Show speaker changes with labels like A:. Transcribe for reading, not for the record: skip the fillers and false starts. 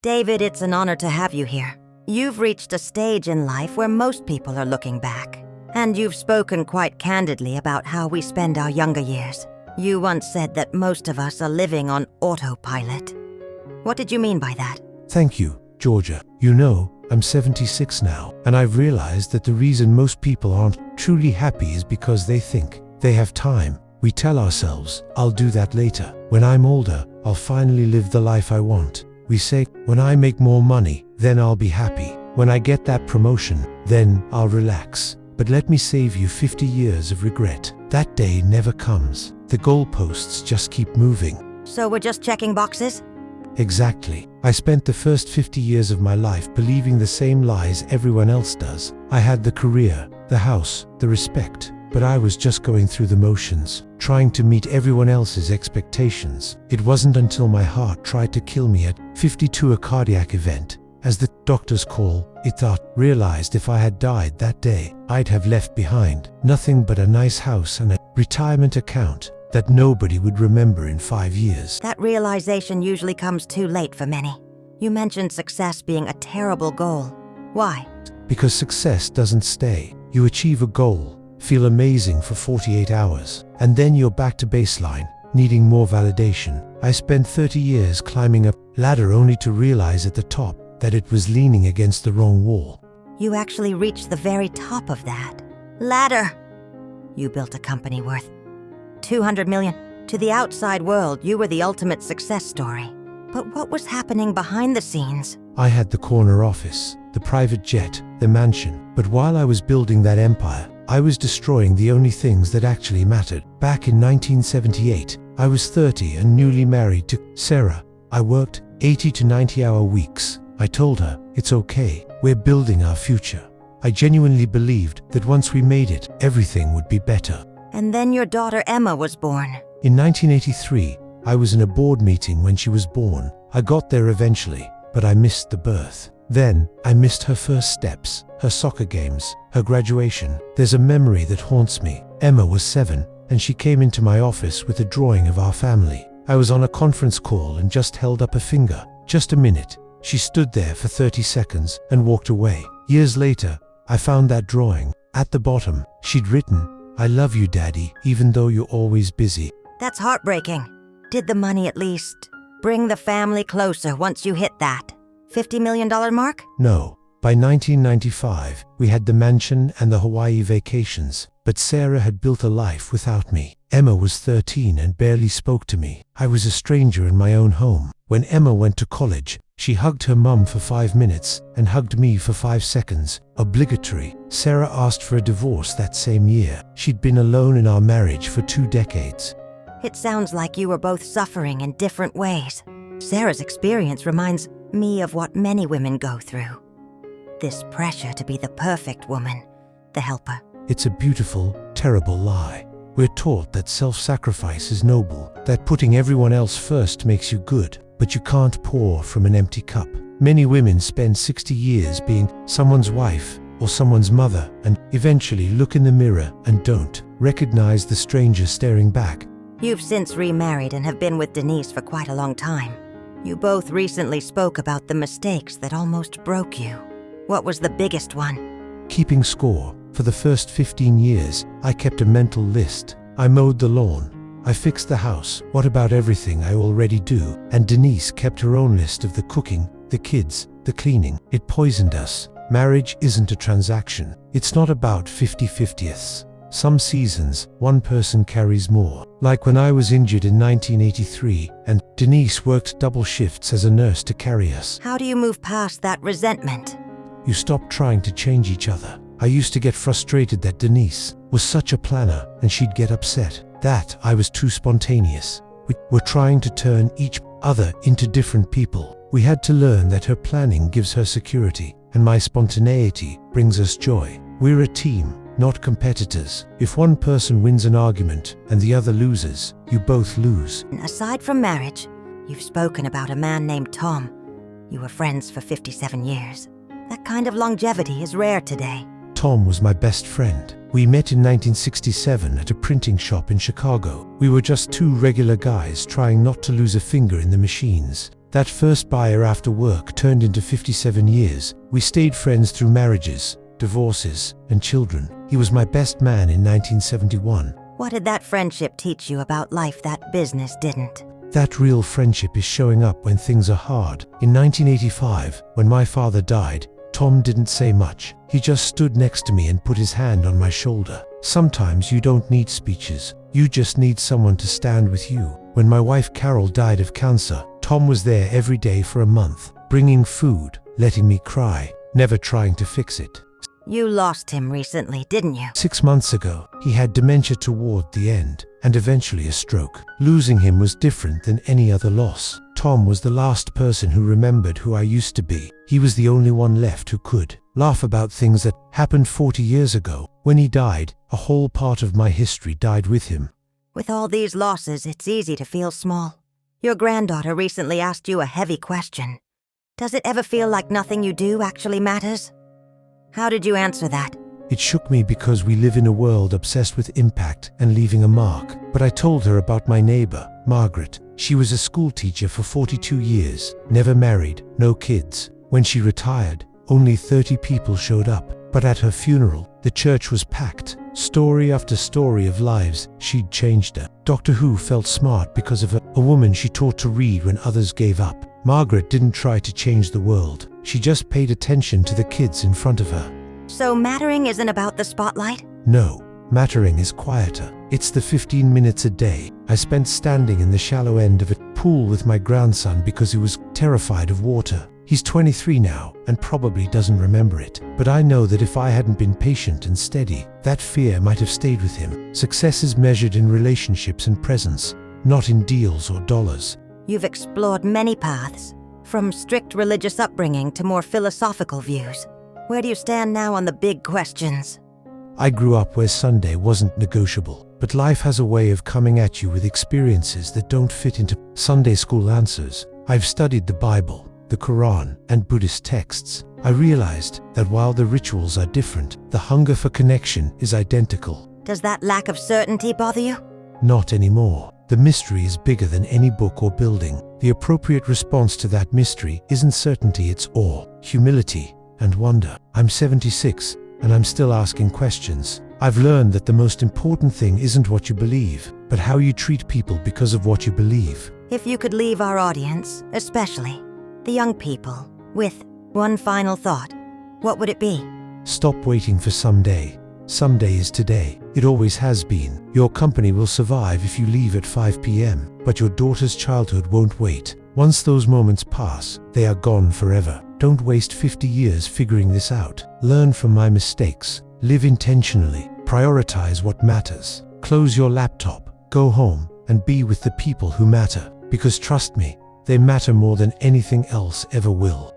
A: David, it's an honor to have you here. You've reached a stage in life where most people are looking back. And you've spoken quite candidly about how we spend our younger years. You once said that most of us are living on autopilot. What did you mean by that?
B: Thank you, Georgia. You know, I'm 76 now, and I've realized that the reason most people aren't truly happy is because they think they have time. We tell ourselves, I'll do that later. When I'm older, I'll finally live the life I want. We say, when I make more money, then I'll be happy. When I get that promotion, then I'll relax. But let me save you 50 years of regret. That day never comes. The goalposts just keep moving.
A: So we're just checking boxes?
B: Exactly. I spent the first 50 years of my life believing the same lies everyone else does. I had the career, the house, the respect, but I was just going through the motions, trying to meet everyone else's expectations. It wasn't until my heart tried to kill me at 52, a cardiac event, as the doctors call it, realized if I had died that day, I'd have left behind nothing but a nice house and a retirement account that nobody would remember in 5 years.
A: That realization usually comes too late for many. You mentioned success being a terrible goal. Why?
B: Because success doesn't stay. You achieve a goal, feel amazing for 48 hours, and then you're back to baseline, needing more validation. I spent 30 years climbing a ladder only to realize at the top that it was leaning against the wrong wall.
A: You actually reached the very top of that ladder. You built a company worth $200 million. To the outside world, you were the ultimate success story. But what was happening behind the scenes?
B: I had the corner office, the private jet, the mansion. But while I was building that empire, I was destroying the only things that actually mattered. Back in 1978, I was 30 and newly married to Sarah. I worked 80 to 90-hour weeks. I told her, it's okay, we're building our future. I genuinely believed that once we made it, everything would be better.
A: And then your daughter Emma was born.
B: In 1983, I was in a board meeting when she was born. I got there eventually, but I missed the birth. Then, I missed her first steps, her soccer games, her graduation. There's a memory that haunts me. Emma was 7, and she came into my office with a drawing of our family. I was on a conference call and just held up a finger. Just a minute. She stood there for 30 seconds and walked away. Years later, I found that drawing. At the bottom, she'd written, I love you, Daddy, even though you're always busy.
A: That's heartbreaking. Did the money at least bring the family closer once you hit that $50 million mark?
B: No. By 1995, we had the mansion and the Hawaii vacations, but Sarah had built a life without me. Emma was 13 and barely spoke to me. I was a stranger in my own home. When Emma went to college, she hugged her mum for 5 minutes and hugged me for 5 seconds. Obligatory. Sarah asked for a divorce that same year. She'd been alone in our marriage for 2 decades.
A: It sounds like you were both suffering in different ways. Sarah's experience reminds me of what many women go through. This pressure to be the perfect woman, the helper.
B: It's a beautiful, terrible lie. We're taught that self-sacrifice is noble, that putting everyone else first makes you good, but you can't pour from an empty cup. Many women spend 60 years being someone's wife or someone's mother and eventually look in the mirror and don't recognize the stranger staring back.
A: You've since remarried and have been with Denise for quite a long time. You both recently spoke about the mistakes that almost broke you. What was the biggest one?
B: Keeping score. For the first 15 years, I kept a mental list. I mowed the lawn. I fixed the house. What about everything I already do? And Denise kept her own list of the cooking, the kids, the cleaning. It poisoned us. Marriage isn't a transaction. It's not about 50-50ths. Some seasons, one person carries more. Like when I was injured in 1983, and Denise worked double shifts as a nurse to carry us.
A: How do you move past that resentment?
B: You stop trying to change each other. I used to get frustrated that Denise was such a planner and she'd get upset that I was too spontaneous. We were trying to turn each other into different people. We had to learn that her planning gives her security and my spontaneity brings us joy. We're a team, not competitors. If one person wins an argument and the other loses, you both lose.
A: Aside from marriage, you've spoken about a man named Tom. You were friends for 57 years. That kind of longevity is rare today.
B: Tom was my best friend. We met in 1967 at a printing shop in Chicago. We were just 2 regular guys trying not to lose a finger in the machines. That first buyer after work turned into 57 years. We stayed friends through marriages, divorces, and children. He was my best man in 1971.
A: What did that friendship teach you about life that business didn't?
B: That real friendship is showing up when things are hard. In 1985, when my father died, Tom didn't say much. He just stood next to me and put his hand on my shoulder. Sometimes you don't need speeches. You just need someone to stand with you. When my wife Carol died of cancer, Tom was there every day for a month, bringing food, letting me cry, never trying to fix it.
A: You lost him recently, didn't you?
B: 6 months ago, he had dementia toward the end, and eventually a stroke. Losing him was different than any other loss. Tom was the last person who remembered who I used to be. He was the only one left who could laugh about things that happened 40 years ago. When he died, a whole part of my history died with him.
A: With all these losses, it's easy to feel small. Your granddaughter recently asked you a heavy question. Does it ever feel like nothing you do actually matters? How did you answer that?
B: It shook me because we live in a world obsessed with impact and leaving a mark. But I told her about my neighbor, Margaret. She was a school teacher for 42 years, never married, no kids. When she retired, only 30 people showed up. But at her funeral, the church was packed. Story after story of lives she'd changed her. Doctor Who felt smart because of her, a woman she taught to read when others gave up. Margaret didn't try to change the world. She just paid attention to the kids in front of her.
A: So mattering isn't about the spotlight?
B: No, mattering is quieter. It's the 15 minutes a day I spent standing in the shallow end of a pool with my grandson because he was terrified of water. He's 23 now and probably doesn't remember it. But I know that if I hadn't been patient and steady, that fear might have stayed with him. Success is measured in relationships and presence, not in deals or dollars.
A: You've explored many paths, from strict religious upbringing to more philosophical views. Where do you stand now on the big questions?
B: I grew up where Sunday wasn't negotiable, but life has a way of coming at you with experiences that don't fit into Sunday school answers. I've studied the Bible, the Quran, and Buddhist texts. I realized that while the rituals are different, the hunger for connection is identical.
A: Does that lack of certainty bother you?
B: Not anymore. The mystery is bigger than any book or building. The appropriate response to that mystery isn't certainty, it's awe, humility, and wonder. I'm 76, and I'm still asking questions. I've learned that the most important thing isn't what you believe, but how you treat people because of what you believe.
A: If you could leave our audience, especially the young people, with one final thought, what would it be?
B: Stop waiting for someday. Someday is today. It always has been. Your company will survive if you leave at 5 p.m., but your daughter's childhood won't wait. Once those moments pass, they are gone forever. Don't waste 50 years figuring this out. Learn from my mistakes. Live intentionally. Prioritize what matters. Close your laptop. Go home and be with the people who matter. Because trust me, they matter more than anything else ever will.